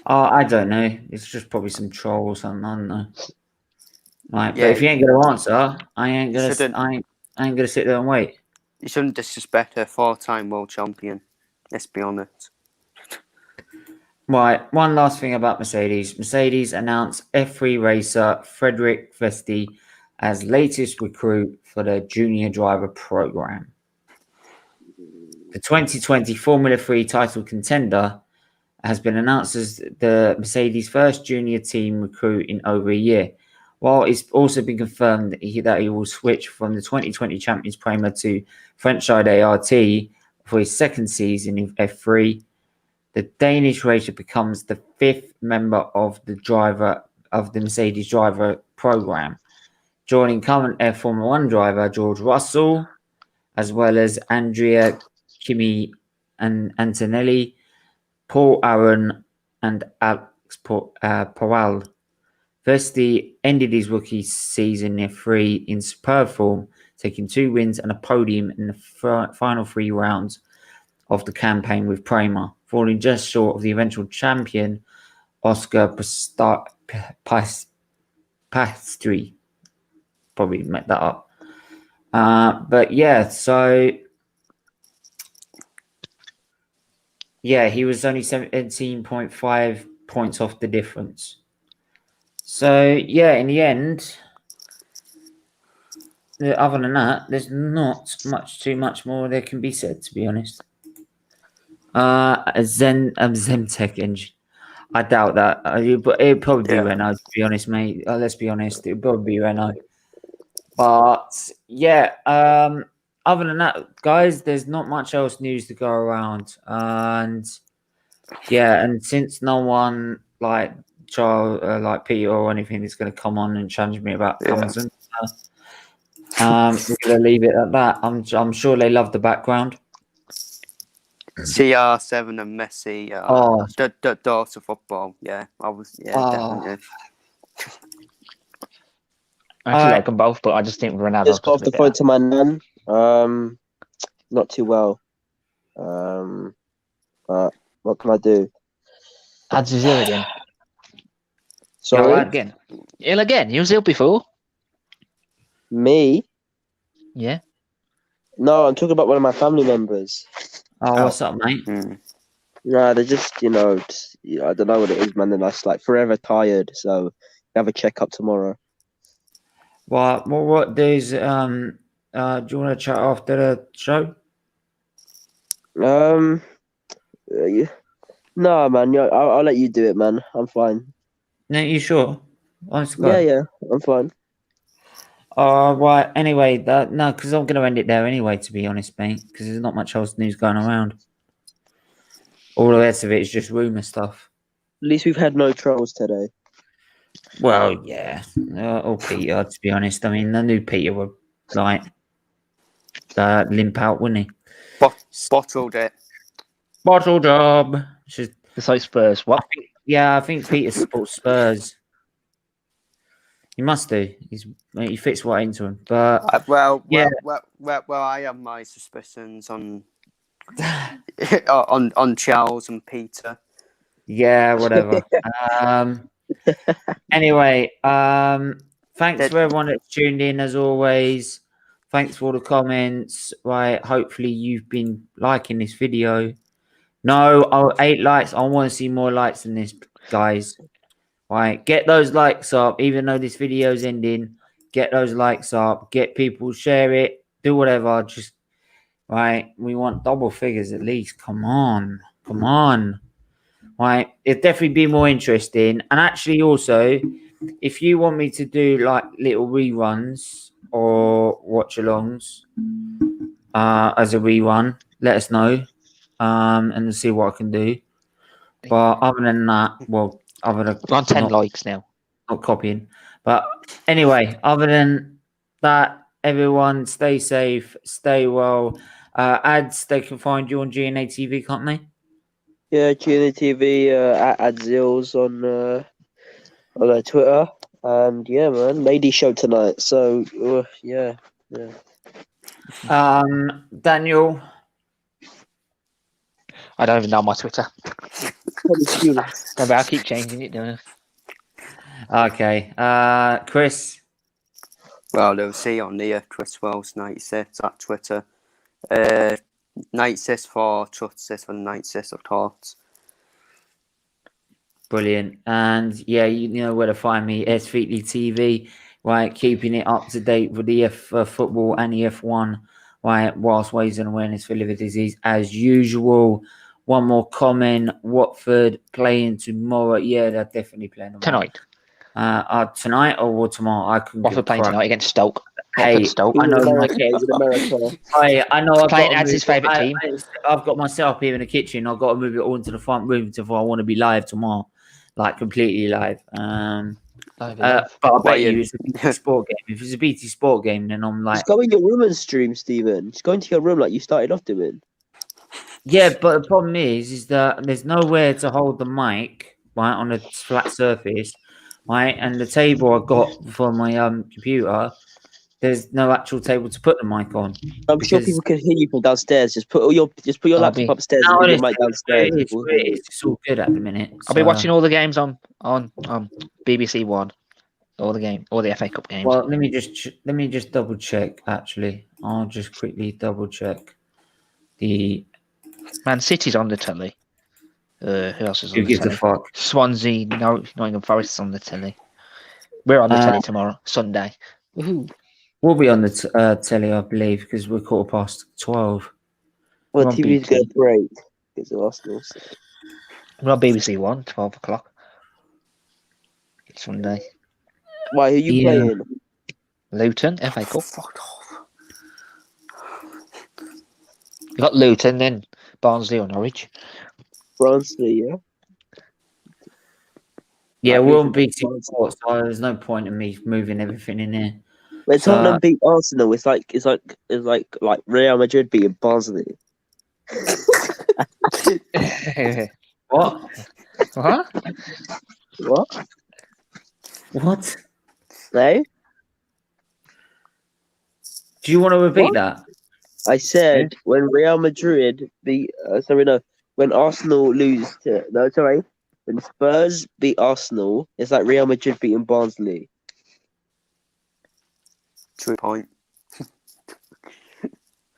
I don't know. It's just probably some troll or something. I don't know. Right, Yeah, but if you ain't gonna answer, I ain't gonna sit there and wait. You shouldn't disrespect a 4-time world champion. Let's be honest. Right, one last thing about Mercedes. Mercedes announced F3 racer Frederick Vesti as latest recruit for the junior driver program. The 2020 Formula 3 title contender has been announced as the Mercedes' first junior team recruit in over a year. While it's also been confirmed that he will switch from the 2020 Champions Premier to French side ART for his second season in F3, the Danish racer becomes the 5th member of the Mercedes driver program, joining current Formula 1 driver George Russell, as well as Andrea Kimi and Antonelli, Paul Aron, and Alex Powell. Vesti ended his rookie season in F3 in superb form, taking 2 wins and a podium in the final 3 rounds of the campaign with Prema, falling just short of the eventual champion Oscar Piastri. Probably met that up. But yeah, so yeah, he was only 17.5 points off the difference. So yeah, in the end, other than that, there's not too much more there can be said, to be honest. A Zemtech engine. I doubt that. But it'd probably be Yeah. Renault, to be honest, mate. Let's be honest. It'd probably be Renault. But yeah, other than that, guys, there's not much else news to go around. And yeah, and since no one like Charles, like Peter or anything is going to come on and challenge me about Yeah. Amazon, we're going to leave it at that. I'm sure they love the background. CR7 and Messi. Oh. The daughter football. Yeah, I was. Yeah, Oh. definitely. I actually like them both, but I just think Ronaldo. Just got off the phone to my nan. Not too well. But what can I do? Ads is ill again. Sorry, Again. Ill again. You was ill before. me? Yeah. No, I'm talking about one of my family members. Oh, what's up, mate? Nah, they're just, I don't know what it is, man. They're just like forever tired. So have a checkup tomorrow. What days? Do you want to chat after the show? Yeah. No, man. Yeah, I'll let you do it, man. I'm fine. No, you sure? Honest to God. Yeah, I'm fine. Right. Anyway, no, because I'm going to end it there anyway, to be honest, mate, because there's not much else news going around. All the rest of it is just rumour stuff. At least we've had no trolls today. Well, yeah. Or Peter, to be honest. I mean, I knew Peter would, like, limp out, wouldn't he? Bottled it. Bottle job. Just, It's like Spurs. What? I think Peter supports Spurs. He must do. He fits right into him. But Well, yeah. I have my suspicions on on Charles and Peter. yeah, whatever. Anyway, thanks for everyone that's tuned in as always. Thanks for all the comments. Right, hopefully you've been liking this video. No, 8 likes. I want to see more likes than this, guys. Right, get those likes up. Even though this video is ending, get those likes up. Get people, share it, do whatever. Just right. We want double figures at least. Come on. Right, it'd definitely be more interesting. And actually, also, if you want me to do like little reruns or watch-alongs as a rerun, let us know, and we'll see what I can do. But other than that, well, other than We're on 10 likes now. not copying. But anyway, other than that, everyone stay safe, stay well. Ads, they can find you on GNA TV, can't they? Yeah, GNA TV at Adzils on Twitter. And yeah, man, lady show tonight. So yeah. Daniel. I don't even know my Twitter. Probably But I'll keep changing it, don't I? Okay. Chris. Well, they'll see on there, Chris Wells 96 at Twitter. 96 for Trutsis and 96 of Thoughts. Brilliant. And yeah, you know where to find me, Featley TV, right? Keeping it up to date with the football and the F1, right? Whilst raising awareness for liver disease as usual. One more comment. Watford playing tomorrow. Yeah, they're definitely playing Tonight. Tonight or tomorrow? I couldn't. Watford playing tonight against Stoke. Hey, Stoke. I know. I know. Playing as his favourite team. I've got myself here in the kitchen. I've got to move it all into the front room if I want to be live tomorrow, like completely live. But I bet you it's a BT Sport game. If it's a BT Sport game, then I'm like, just go in your room and stream, Stephen. Just go into your room like you started off doing. yeah. But the problem is that there's nowhere to hold the mic right on a flat surface, right? And the table I got for my computer, there's no actual table to put the mic on. I'm sure people can hear you from downstairs. Just put your laptop upstairs and put your mic downstairs. It's all good at the minute. I'll be watching all the games on BBC One. All the FA Cup games. Well, let me just double check. Actually, I'll just quickly double check. The Man City's on the telly. Who else is on who the gives a telly? fuck? Swansea, Nottingham Forest is on the telly. We're on the telly tomorrow, Sunday. Woohoo. We'll be on the telly, I believe, because we're 12:15. Well, We're on TV's BT. going to break because of Arsenal. So. Well, BBC One, 12 o'clock. It's Sunday. Why, who you Yeah. playing? Luton, FA Cup. Fuck off. You got Luton, then Barnsley or Norwich. Barnsley, yeah? Yeah, Like, we're on moving BT Barnsley. Sports, so there's no point in me moving everything in here. When So- Tottenham beat Arsenal, it's like Real Madrid beating Barnsley. What? What? What? What? No? Do you want to repeat What? that? I said when Real Madrid beat, when Arsenal lose to, no, sorry, when Spurs beat Arsenal, it's like Real Madrid beating Barnsley. True point.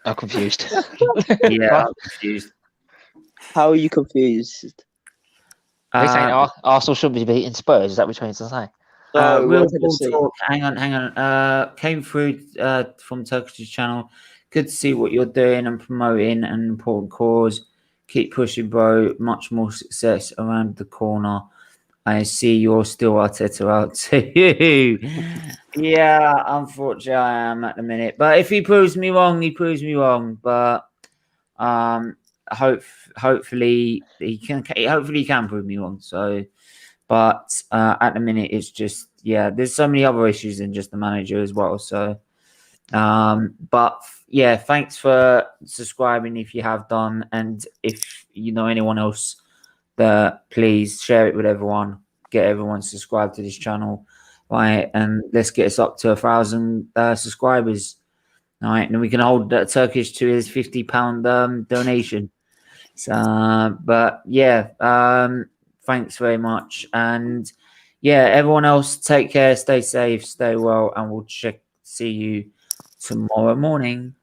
I'm confused. Yeah, I'm confused. How are you confused? Are you saying Arsenal should be beating Spurs? Is that what you're trying to say? Oh, Real what did I Ball say? Talk. Hang on. Came through from Turkish channel. Good to see what you're doing and promoting an important cause. Keep pushing, bro. Much more success around the corner. I see you're still Arteta out too. Yeah, unfortunately, I am at the minute. But if he proves me wrong, he proves me wrong. But hopefully he can prove me wrong. So, but at the minute, it's just there's so many other issues than just the manager as well. So, but yeah, thanks for subscribing if you have done, and if you know anyone else, that please share it with everyone. Get everyone subscribed to this channel, right? And let's get us up to 1,000 subscribers. All right, and then we can hold Turkish to his £50 donation. So, but yeah, thanks very much, and yeah, everyone else, take care, stay safe, stay well, and we'll see you tomorrow morning.